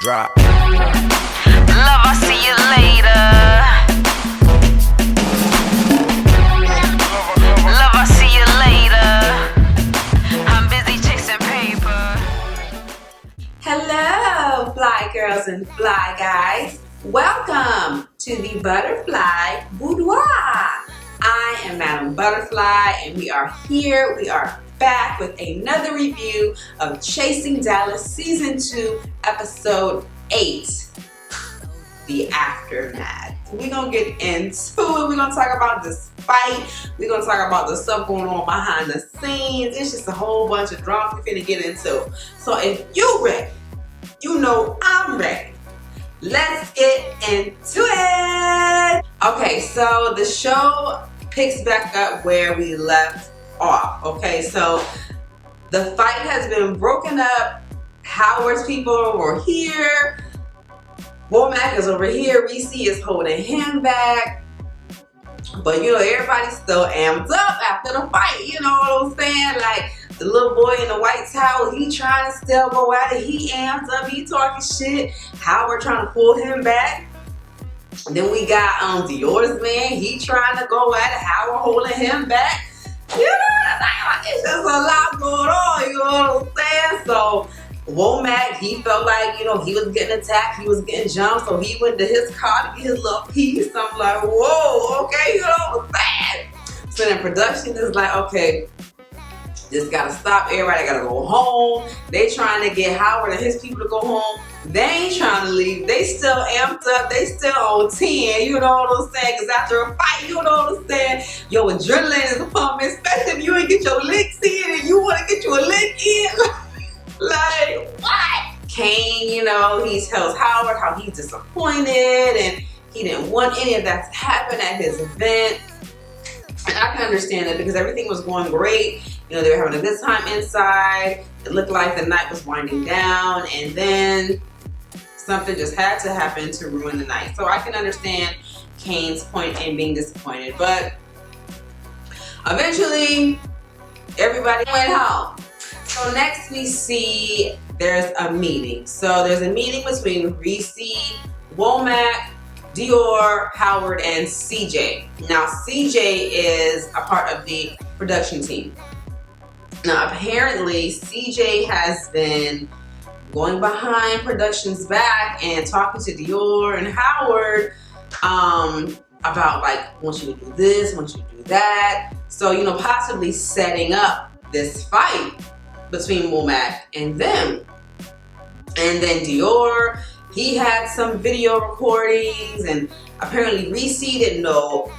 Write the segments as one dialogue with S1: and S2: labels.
S1: Drop.
S2: Love, I'll see you later. Love, I'll see you later. I'm busy chasing paper.
S3: Hello, fly girls and fly guys. Welcome to the ButHerFly Boudoir. I am Madame ButHerFly and we are here. We are back with another review of Chasing Dallas Season 2, Episode 8, The Aftermath. We're going to get into it. We're going to talk about this fight. We're going to talk about the stuff going on behind the scenes. It's just a whole bunch of drama we're finna get into. So if you're ready, you know I'm ready. Let's get into it. Okay, so the show picks back up where we left off. Okay, so the fight has been broken up. Howard's people are over here. Womack is over here. Reese is holding him back. But you know, everybody's still amped up after the fight. You know what I'm saying? Like the little boy in the white towel, he trying to still go at it. He amped up. He talking shit. Howard trying to pull him back. And then we got Dior's man. He trying to go at it. Howard holding him back. You know, it's just a lot going on. You know what I'm saying? So Womack, he felt like, you know, he was getting attacked, he was getting jumped, so he went to his car to get his little piece. I'm like, whoa, okay, you know what I'm saying? So then production is like, okay, this gotta stop, everybody gotta go home. They trying to get Howard and his people to go home. They ain't trying to leave. They still amped up, they still on 10, you know what I'm saying? Because after a fight, you know what I'm saying? Your adrenaline is pumping, especially if you ain't get your licks in and you wanna get you a lick in. Like, what? Kane, you know, he tells Howard how he's disappointed and he didn't want any of that to happen at his event. And I can understand it because everything was going great. You know, they were having a good time inside. It looked like the night was winding down, and then something just had to happen to ruin the night. So I can understand Kane's point in being disappointed. But eventually, everybody went home. So next we see there's a meeting. So there's a meeting between Reese, Womack, Dior, Howard, and CJ. Now CJ is a part of the production team. Now apparently CJ has been going behind production's back and talking to Dior and Howard about like, want you to do this, want you to do that. So, you know, possibly setting up this fight between Womack and them. And then Dior, he had some video recordings, and apparently Reese didn't know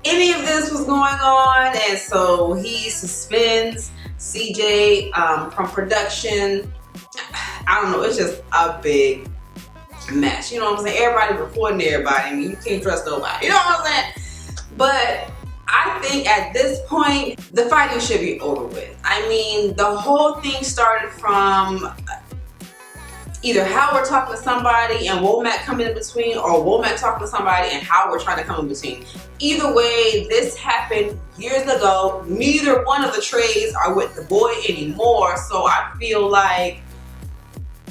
S3: any of this was going on, and so he suspends CJ from production. I don't know, it's just a big mess. You know what I'm saying? Everybody recording everybody. I mean, you can't trust nobody. You know what I'm saying? But I think at this point, the fighting should be over with. I mean, the whole thing started from either Howard talking to somebody and Womack coming in between, or Womack talking to somebody and Howard trying to come in between. Either way, this happened years ago. Neither one of the trades are with the boy anymore, so I feel like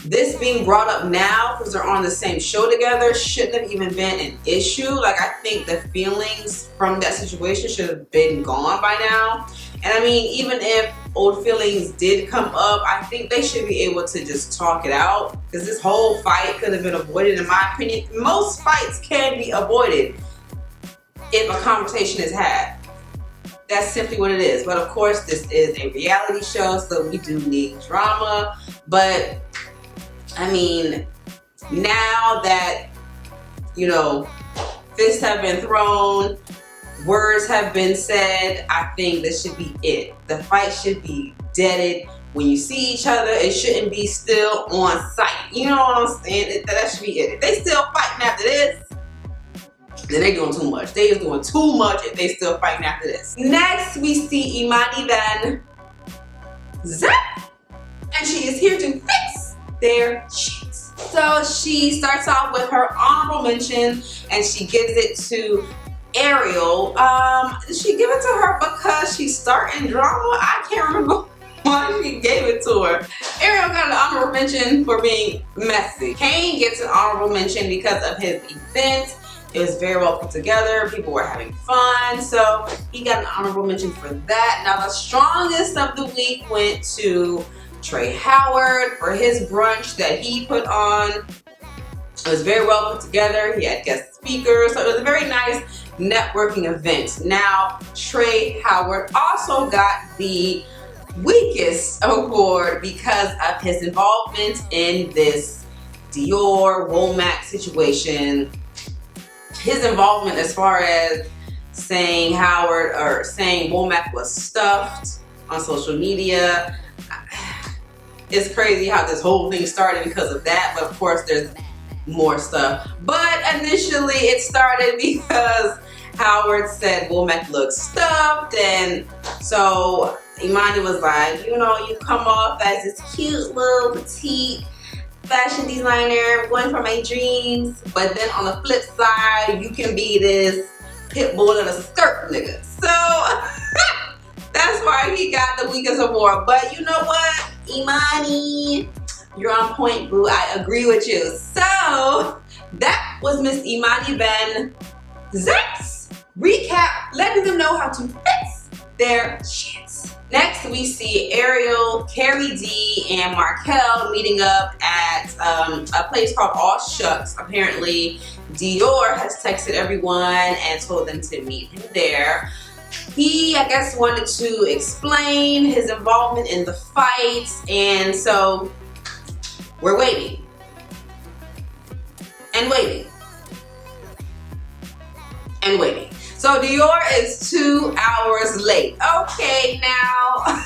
S3: this being brought up now because they're on the same show together shouldn't have even been an issue. Like, I think the feelings from that situation should have been gone by now. And I mean, even if old feelings did come up, I think they should be able to just talk it out, because this whole fight could have been avoided, in my opinion. Most fights can be avoided if a conversation is had. That's simply what it is. But of course, this is a reality show, so we do need drama. But I mean, now that, you know, fists have been thrown, words have been said, I think this should be it. The fight should be deaded. When you see each other, it shouldn't be still on sight. You know what I'm saying? That should be it. If they still fighting after this, then they're doing too much. They is doing too much if they still fighting after this. Next, we see Imani Van Zap, and she is here to fix their sheets. So she starts off with her honorable mention, and she gives it to Ariel. Did she give it to her because she's starting drama? I can't remember why she gave it to her. Ariel got an honorable mention for being messy. Kane gets an honorable mention because of his event. It was very well put together. People were having fun. So he got an honorable mention for that. Now the strongest of the week went to Trey Howard for his brunch that he put on. It was very well put together. He had guest speakers. So it was a very nice networking event. Now Trey Howard also got the weakest award because of his involvement in this Dior Womack situation. His involvement as far as saying Womack was stuffed on social media. It's crazy how this whole thing started because of that, but of course there's more stuff. But initially it started because Howard said Womack looked stuffed, and so Imani was like, you know, you come off as this cute little petite fashion designer going for my dreams, but then on the flip side you can be this pit bull in a skirt nigga. So that's why he got the weakest award. But you know what, Imani, you're on point, boo. I agree with you. So that was Miss Imani Van Zerk's recap, letting them know how to fix their shit. Next, we see Ariel, Carrie D, and Markel meeting up at a place called All Shucks. Apparently, Dior has texted everyone and told them to meet him there. He, I guess, wanted to explain his involvement in the fight, and so we're waiting. And waiting. And waiting. So Dior is 2 hours late. Okay, now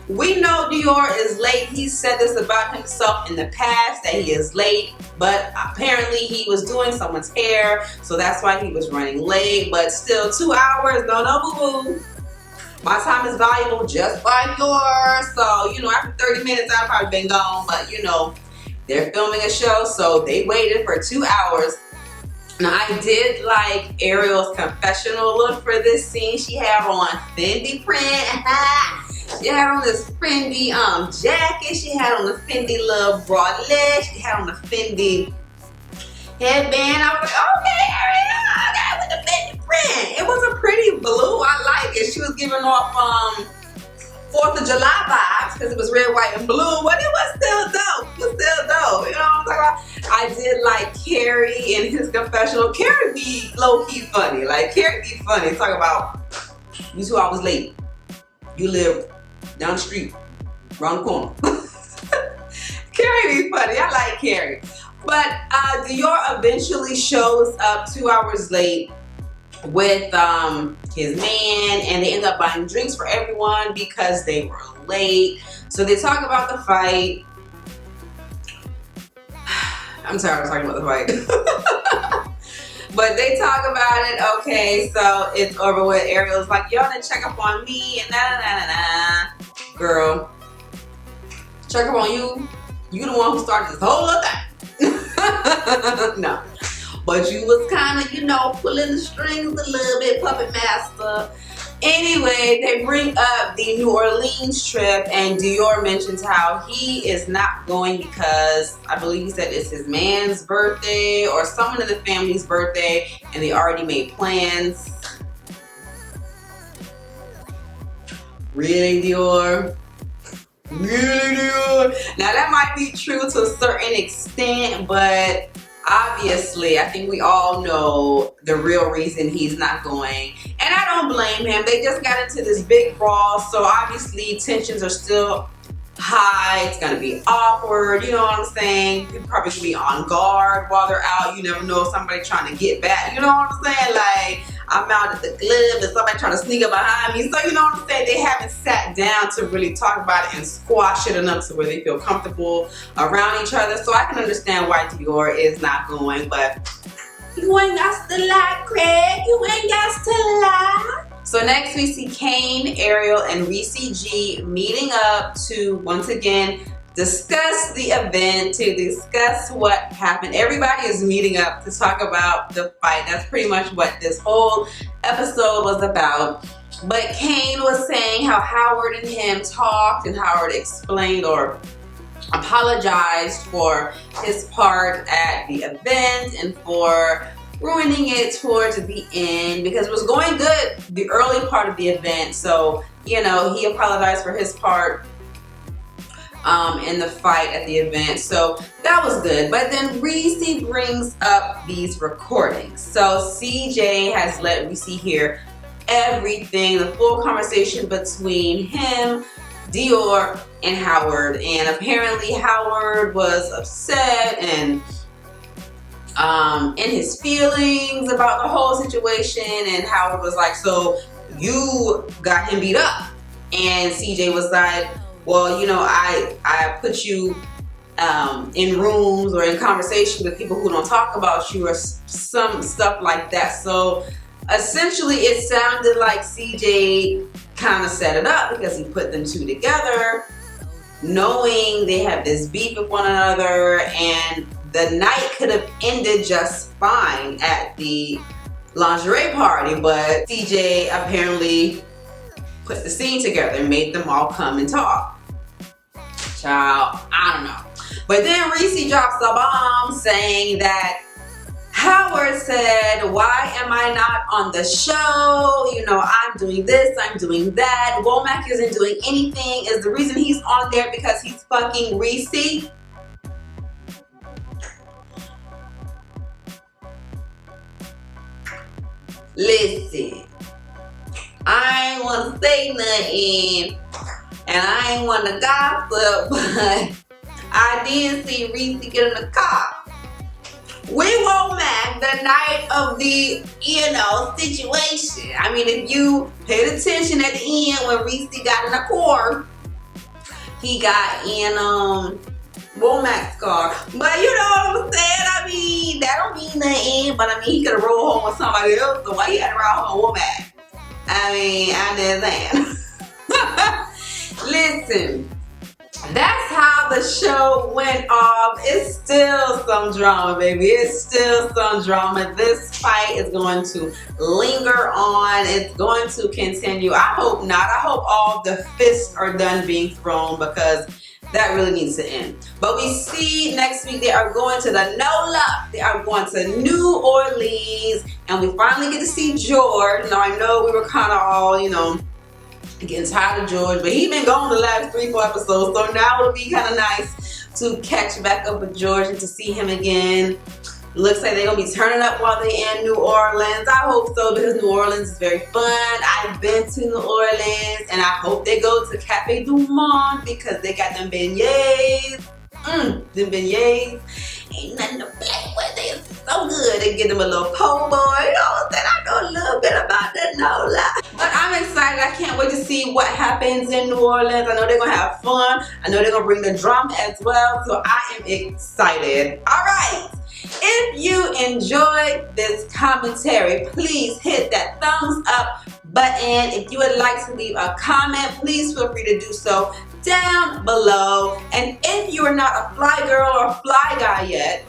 S3: we know Dior is late. He said this about himself in the past, that he is late, but apparently he was doing someone's hair, so that's why he was running late. But still, 2 hours, no boo-boo. My time is valuable just like yours. So, you know, after 30 minutes, I've probably been gone, but you know, they're filming a show, so they waited for 2 hours. Now, I did like Ariel's confessional look for this scene. She had on Fendi print. She had on this Fendi jacket. She had on the Fendi little bralette. She had on the Fendi headband. I was like, okay, Ariel, that was the Fendi print. It was a pretty blue. I like it. She was giving off 4th of July vibes because it was red, white, and blue, but it was still dope. It was still dope. You know what I'm talking about? I did like Carrie in his confessional. Carrie be low-key funny. Like, Carrie be funny. Talk about, you 2 hours late. You live down the street, around the corner. Carrie be funny. I like Carrie. But Dior eventually shows up 2 hours late with his man, and they end up buying drinks for everyone because they were late. So they talk about the fight. I'm tired of talking about the fight. But they talk about it. Okay, so it's over with. Ariel's like, y'all didn't check up on me, and nah. Girl, check up on you. You the one who started this whole other thing. No. But you was kind of, you know, pulling the strings a little bit, puppet master. Anyway, they bring up the New Orleans trip, and Dior mentions how he is not going because I believe he said it's his man's birthday or someone in the family's birthday, and they already made plans. Really, Dior? Really, Dior? Now, that might be true to a certain extent, but obviously, I think we all know the real reason he's not going. And I don't blame him. They just got into this big brawl, so obviously tensions are still high. It's gonna be awkward, you know what I'm saying? People probably should be on guard while they're out. You never know if somebody trying to get back, you know what I'm saying? Like, I'm out at the club and somebody trying to sneak up behind me. So, you know what I'm saying? They haven't sat down to really talk about it and squash it enough to where they feel comfortable around each other. So I can understand why Dior is not going, but you ain't got to lie, Craig. You ain't got to lie. So next we see Kane, Ariel, and Reese G meeting up to once again discuss the event, to discuss what happened. Everybody is meeting up to talk about the fight. That's pretty much what this whole episode was about. But Kane was saying how Howard and him talked, and Howard explained or apologized for his part at the event and for ruining it towards the end, because it was going good the early part of the event. So, you know, he apologized for his part in the fight at the event. So that was good. But then Reese brings up these recordings. So CJ has let Reese hear everything, the full conversation between him, Dior, and Howard. And apparently Howard was upset and in his feelings about the whole situation, and Howard was like, so you got him beat up? And CJ was like, well, you know, I put you in rooms or in conversation with people who don't talk about you or some stuff like that. So essentially it sounded like CJ kind of set it up because he put them two together, knowing they have this beef with one another, and the night could have ended just fine at the lingerie party, but CJ apparently put the scene together and made them all come and talk. Child, I don't know. But then Reese drops a bomb saying that Howard said, why am I not on the show? You know, I'm doing this, I'm doing that. Womack isn't doing anything. Is the reason he's on there because he's fucking Reese? Listen, I ain't want to say nothing, and I ain't want to gossip, but I did see Reese get in the car. We Womack the night of the, you know, situation. I mean, if you paid attention at the end when Reese got in the car, he got in Womack's car. But you know what I'm saying? I mean, that don't mean nothing. But I mean, he could have rolled home with somebody else. So why he had to ride home with Womack? I mean, I understand. Listen, that's how the show went off. It's still some drama, baby. It's still some drama. This fight is going to linger on. It's going to continue. I hope not. I hope all the fists are done being thrown, because that really needs to end. But we see next week they are going to the NOLA. They are going to New Orleans, and we finally get to see George. Now I know we were kind of all, you know, getting tired of George, but he's been gone the last 3-4 episodes, so now it'll be kind of nice to catch back up with George and to see him again. Looks like they're gonna be turning up while they're in New Orleans. I hope so, because New Orleans is very fun. I've been to New Orleans, and I hope they go to Cafe Du Monde because they got them beignets. Them beignets ain't nothing to play with. They are so good. They give them a little po' boy. You know, then I know a little bit about the NOLA. But I'm excited. I can't wait to see what happens in New Orleans. I know they're gonna have fun. I know they're gonna bring the drama as well. So I am excited. All right. If you enjoyed this commentary, please hit that thumbs up button. If you would like to leave a comment, please feel free to do so down below. And if you are not a fly girl or a fly guy yet,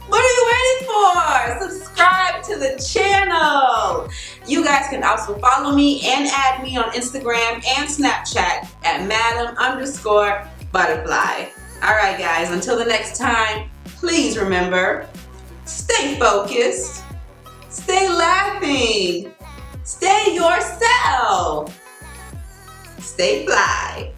S3: what are you waiting for? Subscribe to the channel. You guys can also follow me and add me on Instagram and Snapchat at Madame _ButHerFly. All right, guys, until the next time, please remember, stay focused, stay laughing, stay yourself, stay fly.